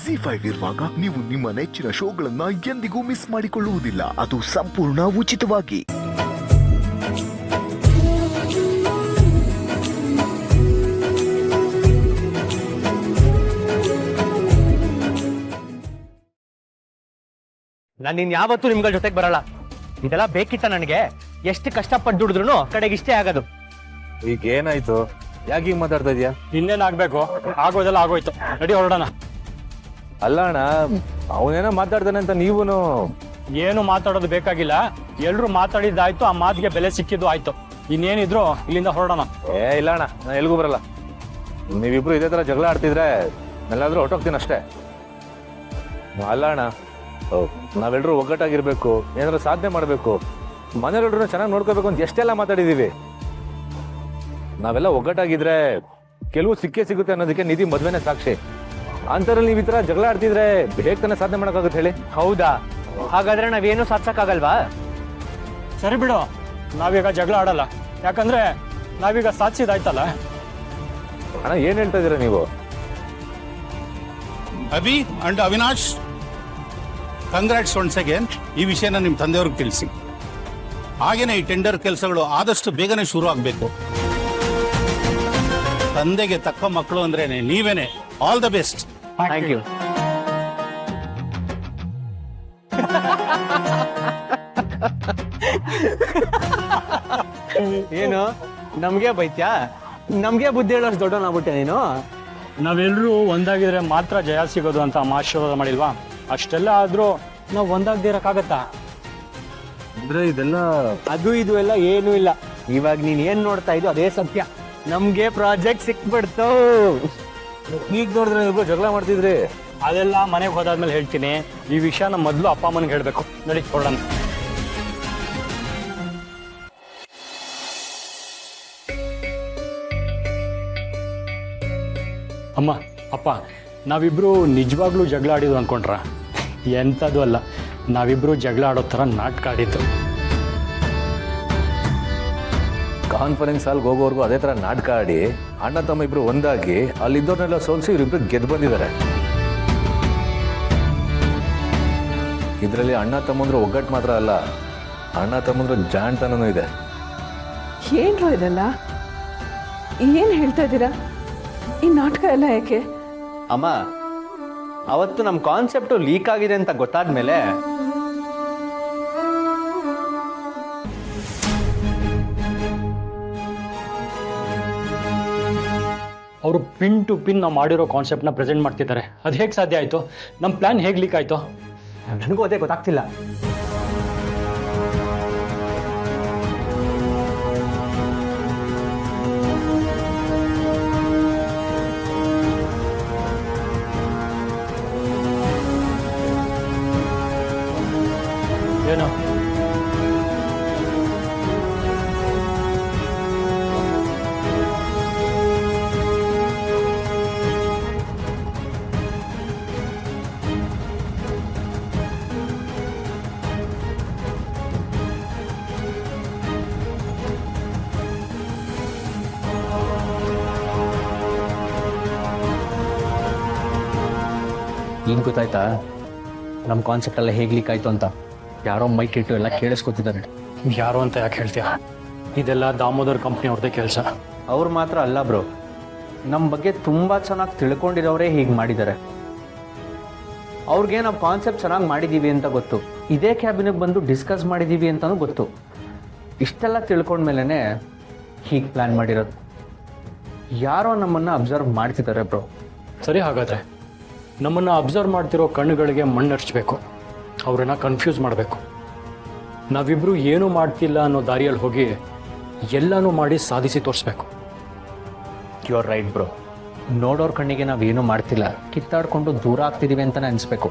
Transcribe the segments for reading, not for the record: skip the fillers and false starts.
ಜಿ5 ಇರುವಾಗ ನೀವು ನಿಮ್ಮ ನೆಚ್ಚಿನ ಶೋಗಳನ್ನ ಎಂದಿಗೂ ಮಿಸ್ ಮಾಡಿಕೊಳ್ಳುವುದಿಲ್ಲ. ಅದು ಸಂಪೂರ್ಣ ಉಚಿತವಾಗಿ. ನಾನು ಯಾವತ್ತೂ ನಿಮ್ಗಳ ಜೊತೆಗೆ ಬರಲ್ಲ. ಇದೆಲ್ಲ ಬೇಕಿತ್ತ ನನಗೆ? ಎಷ್ಟು ಕಷ್ಟಪಟ್ಟು ದುಡಿದ್ರು ಕಡೆಗೆ ಇಷ್ಟೇ ಆಗೋದು. ಈಗ ಏನಾಯ್ತು? ಯಾಕೆ ಈಗ ಮಾತಾಡ್ತಾ ಇದೀಯಾ? ಇನ್ನೇನಾಗ್ಬೇಕು, ಆಗೋದೆಲ್ಲ ಆಗೋಯ್ತು, ನಡಿ ಹೊರಡೋಣ. ಅಲ್ಲ ಅಣ್ಣ, ಅವನೇನೋ ಮಾತಾಡ್ತಾನೆ ಅಂತ ನೀವುನು. ಏನು ಮಾತಾಡೋದು ಬೇಕಾಗಿಲ್ಲ, ಎಲ್ರು ಮಾತಾಡಿದ್ದಾಯ್ತು, ಆ ಮಾತಿಗೆ ಬೆಲೆ ಸಿಕ್ಕಿದ್ದು ಆಯ್ತು. ಇನ್ನೇನಿದ್ರು ಇಲ್ಲಿಂದ ಹೊರಡೋಣ. ಇಲ್ಲ ಅಣ್ಣ, ನಾನು ಎಲ್ಗೂ ಬರಲ್ಲ. ನೀವಿಬ್ರು ಇದೇ ತರ ಜಗಳ ಆಡ್ತಿದ್ರೆ ಎಲ್ಲಾದ್ರೂ ಹೊರಟೋಗ್ತೀನಿ ಅಷ್ಟೇ. ಅಲ್ಲ ಅಣ್ಣ, ನಾವೆಲ್ಲರೂ ಒಗ್ಗಟ್ಟಾಗಿರ್ಬೇಕು, ಏನಾದ್ರು ಸಾಧನೆ ಮಾಡಬೇಕು, ಮನೆಯಲ್ಲೆಲ್ಲರೂ ಚೆನ್ನಾಗಿ ನೋಡ್ಕೋಬೇಕು ಅಂತ ಎಷ್ಟೆಲ್ಲ ಮಾತಾಡಿದೀವಿ. ನಾವೆಲ್ಲ ಒಗ್ಗಟ್ಟಾಗಿದ್ರೆ ಕೆಲವು ಸಿಕ್ಕೇ ಸಿಗುತ್ತೆ ಅನ್ನೋದಕ್ಕೆ ನಿಧಿ ಮದ್ವೆನೇ ಸಾಕ್ಷಿ. ಅಂತರಲ್ಲಿ ನೀವು ಈ ತರ ಜಗಳ ಆಡ್ತಿದ್ರೆ ಹೇಗೆ ತಾನೇ ಸಾಧನೆ ಮಾಡೋಕ್ಕಾಗುತ್ತೆ ಹೇಳಿ? ಹೌದಾ? ಹಾಗಾದ್ರೆ ನಾವೇನು ಸಾಧಿಸಕ್ಕಾಗಲ್ವಾ? ಸರಿ ಬಿಡು, ನಾವೀಗ ಜಗಳ ಆಡಲ್ಲ. ಯಾಕಂದ್ರೆ ನಾವೀಗ ಸಾಧಿಸಿದಾಯ್ತಲ್ಲ. ಅಣ್ಣ, ಏನ್ ಹೇಳ್ತಾ ಇದೀರ ನೀವು? Abhi and Avinash, congrats once again. ಈ ವಿಷಯನ ನಿಮ್ಮ ತಂದೆಯವ್ರಿಗೆ ತಿಳಿಸಿ. ಹಾಗೇನೆ ಈ ಟೆಂಡರ್ ಕೆಲಸಗಳು ಆದಷ್ಟು ಬೇಗನೆ ಶುರು ಆಗಬೇಕು. ತಂದೆಗೆ ತಕ್ಕ ಮಕ್ಕಳು ಅಂದ್ರೇನೆ ನೀವೇನೆ. All the best. Thank you. ಏನು ನಮ್ಗೆ ಬೈತ್ಯಾ? ನಮ್ಗೆ ಬುದ್ಧಿ ಹೇಳೋಷ್ಟು ದೊಡ್ಡವನಾಗ್ಬಿಟ್ಟೆ ನೀನು. ನಾವೆಲ್ಲರೂ ಒಂದಾಗಿದ್ರೆ ಮಾತ್ರ ಜಯ ಸಿಗೋದು ಅಂತ ಅಮ್ಮ ಆಶೀರ್ವಾದ ಮಾಡಿಲ್ವಾ? ಅಷ್ಟೆಲ್ಲ ಆದ್ರೂ ನಾವು ಒಂದಾಗದೇ ಇರಕ್ಕಾಗತ್ತಾ? ಅಂದ್ರೆ ಇದೆಲ್ಲ ಅದು ಇದು ಎಲ್ಲ ಏನೂ ಇಲ್ಲ. ಇವಾಗ ನೀನ್ ಏನ್ ನೋಡ್ತಾ ಇದ್ದು ಅದೇ ಸತ್ಯ. ನಮ್ಗೆ ಪ್ರಾಜೆಕ್ಟ್ ಸಿಕ್ಬಿಡ್ತು. ಈಗ ನೋಡಿದ್ರೆ ನೀವು ಜಗಳ ಮಾಡ್ತಿದ್ರಿ. ಅದೆಲ್ಲ ಮನೆಗೆ ಹೋದಾದ್ಮೇಲೆ ಹೇಳ್ತೀನಿ. ಈ ವಿಷಯನ ಮೊದಲು ಅಪ್ಪ ಅಮ್ಮನಿಗೆ ಹೇಳ್ಬೇಕು. ನಡಿ ಹೊರಡೋಣ. ಅಮ್ಮ, ಅಪ್ಪ, ನಾವಿಬ್ರು ನಿಜವಾಗ್ಲೂ ಜಗಳ ಆಡಿದ್ವು ಅನ್ಕೊಂಡ್ರ? ಎಂಥದ್ದು ಅಲ್ಲ, ನಾವಿಬ್ರು ಜಗಳ ಆಡೋ ಥರ ನಾಟಕ ಆಡಿದ್ದು. ಕಾನ್ಫರೆನ್ಸ್ ಹಾಲ್ಗೆ ಹೋಗೋವರೆಗೂ ಅದೇ ತರ ನಾಟಕ ಆಡಿ ಅಣ್ಣ ತಮ್ಮ ಇಬ್ರು ಒಂದಾಗಿ ಅಲ್ಲಿದ್ದವ್ರನ್ನೆಲ್ಲ ಸೋಲಿಸಿ ಇವರಿಬ್ರು ಗೆದ್ದು ಬಂದಿದ್ದಾರೆ. ಇದರಲ್ಲಿ ಅಣ್ಣ ತಮ್ಮಂದ್ರು ಒಗ್ಗಟ್ಟು ಮಾತ್ರ ಅಲ್ಲ, ಅಣ್ಣ ತಮ್ಮಂದ್ರು ಜಾಣ್ತನೂ ಇದೆ. ಏನ್ರೋ ಇದೆಲ್ಲ? ಏನ್ ಹೇಳ್ತಾ ಇದ್ದೀರಾ? ಈ ನಾಟಕ ಎಲ್ಲ ಯಾಕೆ? ಅಮ್ಮ, ಅವತ್ತು ನಮ್ಮ ಕಾನ್ಸೆಪ್ಟು ಲೀಕ್ ಆಗಿದೆ ಅಂತ ಗೊತ್ತಾದ್ಮೇಲೆ ಅವರು ಪಿನ್ ಟು ಪಿನ್ ನಾವು ಮಾಡಿರೋ ಕಾನ್ಸೆಪ್ಟ್ನ ಪ್ರೆಸೆಂಟ್ ಮಾಡ್ತಿದ್ದಾರೆ. ಅದು ಹೇಗೆ ಸಾಧ್ಯ ಆಯಿತು? ನಮ್ಮ ಪ್ಲಾನ್ ಹೇಗೆ ಲೀಕ್ ಆಯಿತು? ನನಗೂ ಅದೇ ಗೊತ್ತಾಗ್ತಿಲ್ಲ. ಏನು? ಏನು ಗೊತ್ತಾಯ್ತಾ? ನಮ್ಮ ಕಾನ್ಸೆಪ್ಟ್ ಎಲ್ಲ ಹೇಗೆ ಲೀಕ್ ಆಯಿತು ಅಂತ ಯಾರೋ ಮೈಕ್ ಇಟ್ಟು ಎಲ್ಲ ಕೇಳಿಸ್ಕೊತಿದ್ದಾರೆ. ಯಾರು ಅಂತ ಯಾಕೆ ಹೇಳ್ತೀಯ? ಇದೆಲ್ಲ ದಾಮೋದರ್ ಕಂಪ್ನಿ ಅವ್ರದ್ದೇ ಕೆಲಸ. ಅವ್ರು ಮಾತ್ರ ಅಲ್ಲ ಬ್ರೋ, ನಮ್ಮ ಬಗ್ಗೆ ತುಂಬ ಚೆನ್ನಾಗಿ ತಿಳ್ಕೊಂಡಿರೋರೇ ಹೀಗೆ ಮಾಡಿದ್ದಾರೆ. ಅವ್ರಿಗೆ ನಾವು ಕಾನ್ಸೆಪ್ಟ್ ಚೆನ್ನಾಗಿ ಮಾಡಿದ್ದೀವಿ ಅಂತ ಗೊತ್ತು, ಇದೇ ಕ್ಯಾಬಿನಿಗೆ ಬಂದು ಡಿಸ್ಕಸ್ ಮಾಡಿದ್ದೀವಿ ಅಂತಲೂ ಗೊತ್ತು. ಇಷ್ಟೆಲ್ಲ ತಿಳ್ಕೊಂಡ್ಮೇಲೆ ಹೀಗೆ ಪ್ಲ್ಯಾನ್ ಮಾಡಿರೋದು. ಯಾರೋ ನಮ್ಮನ್ನು ಅಬ್ಸರ್ವ್ ಮಾಡ್ತಿದ್ದಾರೆ ಬ್ರೋ. ಸರಿ, ಹಾಗಾದರೆ ನಮ್ಮನ್ನು ಅಬ್ಸರ್ವ್ ಮಾಡ್ತಿರೋ ಕಣ್ಣುಗಳಿಗೆ ಮಣ್ಣರ್ಚಬೇಕು, ಅವ್ರನ್ನ ಕನ್ಫ್ಯೂಸ್ ಮಾಡಬೇಕು. ನಾವಿಬ್ಬರು ಏನೂ ಮಾಡ್ತಿಲ್ಲ ಅನ್ನೋ ದಾರಿಯಲ್ಲಿ ಹೋಗಿ ಎಲ್ಲನೂ ಮಾಡಿ ಸಾಧಿಸಿ ತೋರಿಸ್ಬೇಕು. You are right bro. ನೋಡೋರ ಕಣ್ಣಿಗೆ ನಾವೇನು ಮಾಡ್ತಿಲ್ಲ, ಕಿತ್ತಾಡ್ಕೊಂಡು ದೂರ ಆಗ್ತಿದ್ದೀವಿ ಅಂತಲೇ ಅನಿಸ್ಬೇಕು.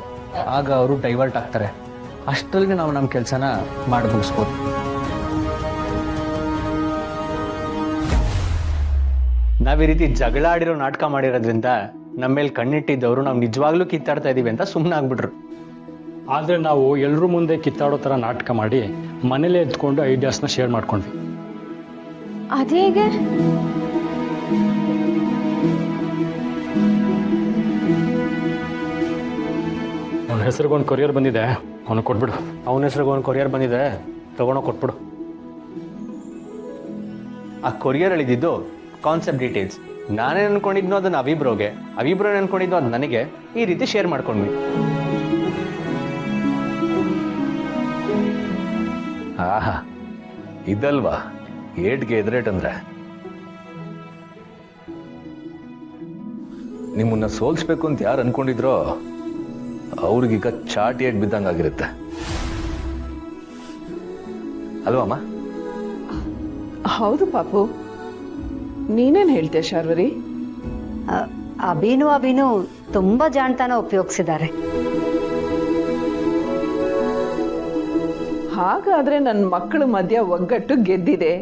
ಆಗ ಅವರು ಡೈವರ್ಟ್ ಆಗ್ತಾರೆ. ಅಷ್ಟರಲ್ಲಿ ನಾವು ನಮ್ಮ ಕೆಲಸನ ಮಾಡಿ ಮುಗಿಸ್ಬೋದು. ನಾವು ಈ ರೀತಿ ಜಗಳ ಆಡಿರೋ ನಾಟಕ ಮಾಡಿರೋದ್ರಿಂದ ನಮ್ಮ ಮೇಲೆ ಕಣ್ಣಿಟ್ಟಿದ್ದವರು ನಾವು ನಿಜವಾಗ್ಲೂ ಕಿತ್ತಾಡ್ತಾ ಇದ್ದೀವಿ ಅಂತ ಸುಮ್ಮನೆ ಆಗ್ಬಿಟ್ರು. ಆದರೆ ನಾವು ಎಲ್ಲರೂ ಮುಂದೆ ಕಿತ್ತಾಡೋ ಥರ ನಾಟಕ ಮಾಡಿ ಮನೇಲೇ ಎತ್ಕೊಂಡು ಐಡಿಯಾಸ್ನ ಶೇರ್ ಮಾಡ್ಕೊಂಡ್ವಿ. ಅದೇಗೆ? ಅವನ ಹೆಸರಿಗೊಂದು ಕೊರಿಯರ್ ಬಂದಿದೆ, ಅವನು ಕೊಟ್ಬಿಡು. ಅವನ ಹೆಸ್ರಿಗೆ ಒಂದು ಕೊರಿಯರ್ ಬಂದಿದೆ, ತಗೊಂಡೋಗಿ ಕೊಟ್ಬಿಡು. ಆ ಕೊರಿಯರ್ ಹೇಳಿದ್ದು ಕಾನ್ಸೆಪ್ಟ್ ಡೀಟೇಲ್ಸ್. ನಾನೇನು ಅನ್ಕೊಂಡಿದ್ನೋ ಅದನ್ನು ಅವಿಬ್ರೋಗೆ, ಅವಿಬ್ರೋ ಅನ್ಕೊಂಡಿದ್ನೋ ಅದು ನನಗೆ, ಈ ರೀತಿ ಶೇರ್ ಮಾಡ್ಕೊಂಡ್ವಿ. ಆಹಾ, ಇದಲ್ವಾ ಏಟ್ಗೆ ಎದುರೇಟ್ ಅಂದ್ರೆ. ನಿಮ್ಮನ್ನ ಸೋಲ್ಸ್ಬೇಕು ಅಂತ ಯಾರು ಅನ್ಕೊಂಡಿದ್ರೋ ಅವ್ರಿಗೀಗ ಚಾಟಿ ಏಟ್ ಬಿದ್ದಂಗಾಗಿರುತ್ತೆ ಅಲ್ವಮ್ಮ? ಹೌದು ಪಾಪು, ನೀನೇನು ಹೇಳ್ತೀಯ ಶಾರ್ವರಿ? ಅಭಿನು ತುಂಬಾ ಜಾಣ್ತಾನ ಉಪಯೋಗಿಸಿದ್ದಾರೆ. ಹಾಗಾದ್ರೆ ನನ್ನ ಮಕ್ಕಳ ಮಧ್ಯ ಒಗ್ಗಟ್ಟು ಗೆದ್ದಿದೆ.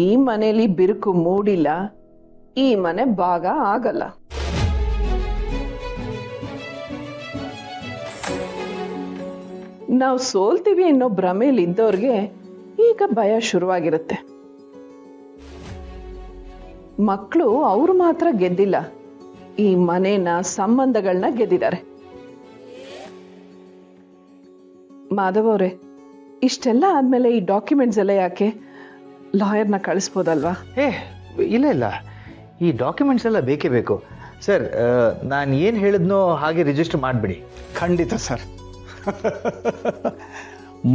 ಈ ಮನೆಯಲ್ಲಿ ಬಿರುಕು ಮೂಡಿಲ್ಲ, ಈ ಮನೆ ಭಾಗ ಆಗಲ್ಲ. ನಾವು ಸೋಲ್ತೀವಿ ಅನ್ನೋ ಭ್ರಮೇಲಿ ಇದ್ದವ್ರಿಗೆ ಈಗ ಭಯ ಶುರುವಾಗಿರುತ್ತೆ. ಮಕ್ಕಳು ಅವರು ಮಾತ್ರ ಗೆದ್ದಿಲ್ಲ, ಈ ಮನೇನ ಸಂಬಂಧಗಳನ್ನ ಗೆದ್ದಿದ್ದಾರೆ. ಮಾಧವ್ ಅವರೇ, ಇಷ್ಟೆಲ್ಲ ಆದ್ಮೇಲೆ ಈ ಡಾಕ್ಯುಮೆಂಟ್ಸ್ ಎಲ್ಲ ಯಾಕೆ? ಲಾಯರ್ನ ಕಳಿಸ್ಬೋದಲ್ವಾ? ಇಲ್ಲ, ಈ ಡಾಕ್ಯುಮೆಂಟ್ಸ್ ಎಲ್ಲ ಬೇಕೇ ಬೇಕು ಸರ್. ನಾನು ಏನು ಹೇಳಿದ್ನೋ ಹಾಗೆ ರಿಜಿಸ್ಟರ್ ಮಾಡಿಬಿಡಿ. ಖಂಡಿತ ಸರ್.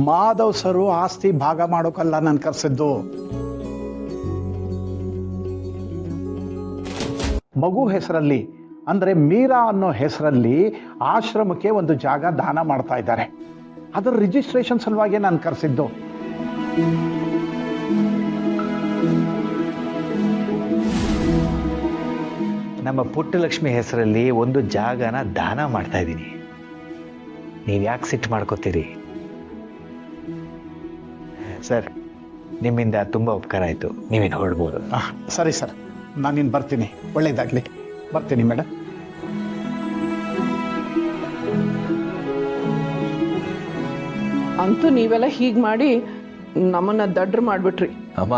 ಮಾಧವ್ ಸರು ಆಸ್ತಿ ಭಾಗ ಮಾಡೋಕಲ್ಲ ನಾನು ಕರೆಸಿದ್ದು. ಮಗು ಹೆಸರಲ್ಲಿ ಅಂದ್ರೆ ಮೀರಾ ಅನ್ನೋ ಹೆಸರಲ್ಲಿ ಆಶ್ರಮಕ್ಕೆ ಒಂದು ಜಾಗ ದಾನ ಮಾಡ್ತಾ ಇದ್ದಾರೆ. ಅದರ ರಿಜಿಸ್ಟ್ರೇಷನ್ ಸಲುವಾಗಿ ನಾನು ಕರೆಸಿದ್ದು. ನಮ್ಮ ಪುಟ್ಟಲಕ್ಷ್ಮಿ ಹೆಸರಲ್ಲಿ ಒಂದು ಜಾಗನ ದಾನ ಮಾಡ್ತಾ ಇದ್ದೀನಿ. ನೀವು ಯಾಕೆ ಸಿಟ್ಟು ಮಾಡ್ಕೋತೀರಿ ಸರ್? ನಿಮ್ಮಿಂದ ತುಂಬ ಉಪಕಾರ ಆಯಿತು, ನೀವೇನು ಹೊರಡ್ಬೋದು. ಸರಿ ಸರ್, ನಾನಿನ್ನು ಬರ್ತೀನಿ. ಒಳ್ಳೇದಾಗಲಿ, ಬರ್ತೀನಿ ಮೇಡಮ್. ಅಂತೂ ನೀವೆಲ್ಲ ಹೀಗೆ ಮಾಡಿ ನಮ್ಮನ್ನ ದಡ್ರು ಮಾಡ್ಬಿಟ್ರಿ. ಅಮ್ಮ,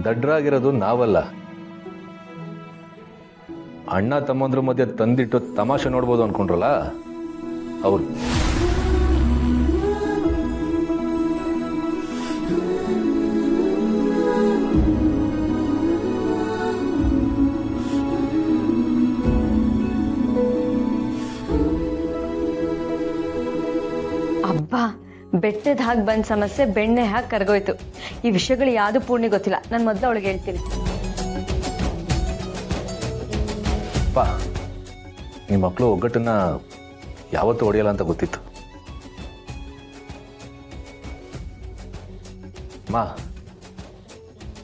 ದಡ್ರಾಗಿರೋದು ನಾವಲ್ಲ, ಅಣ್ಣ ತಮ್ಮಂದ್ರ ಮಧ್ಯೆ ತಂದಿಟ್ಟು ತಮಾಷೆ ನೋಡ್ಬೋದು ಅನ್ಕೊಂಡ್ರಲ್ಲ ಅವರು. ಅಬ್ಬಾ, ಬೆಟ್ಟದ ಹಾಗೆ ಬಂದ ಸಮಸ್ಯೆ ಬೆಣ್ಣೆ ಹಾಕಿ ಕರ್ಗೋಯ್ತು. ಈ ವಿಷಯಗಳು ಯಾವುದು ಪೂರ್ಣಿ ಗೊತ್ತಿಲ್ಲ. ನಾನು ಮೊದಲು ಅವಳಿಗೆ ಹೇಳ್ತೀನಿ. ಅಪ್ಪ, ನಿಮ್ಮ ಮಕ್ಕಳು ಒಗ್ಗಟ್ಟನ್ನ ಯಾವತ್ತೂ ಹೊಡೆಯಲ್ಲ ಅಂತ ಗೊತ್ತಿತ್ತು. ಮಾ,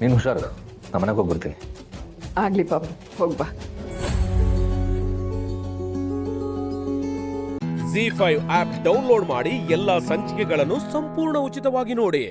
ನೀನು ಹುಷಾರು, ನಮ್ಮ ಮನೆಗೆ ಹೋಗ್ಬರ್ತೀನಿ. ಆಗ್ಲಿ ಪಾಪು, ಹೋಗ್ಬಾ. ZEE5 ಆಪ್ ಡೌನ್ಲೋಡ್ ಮಾಡಿ ಎಲ್ಲಾ ಸಂಚಿಕೆಗಳನ್ನು ಸಂಪೂರ್ಣ ಉಚಿತವಾಗಿ ನೋಡಿ.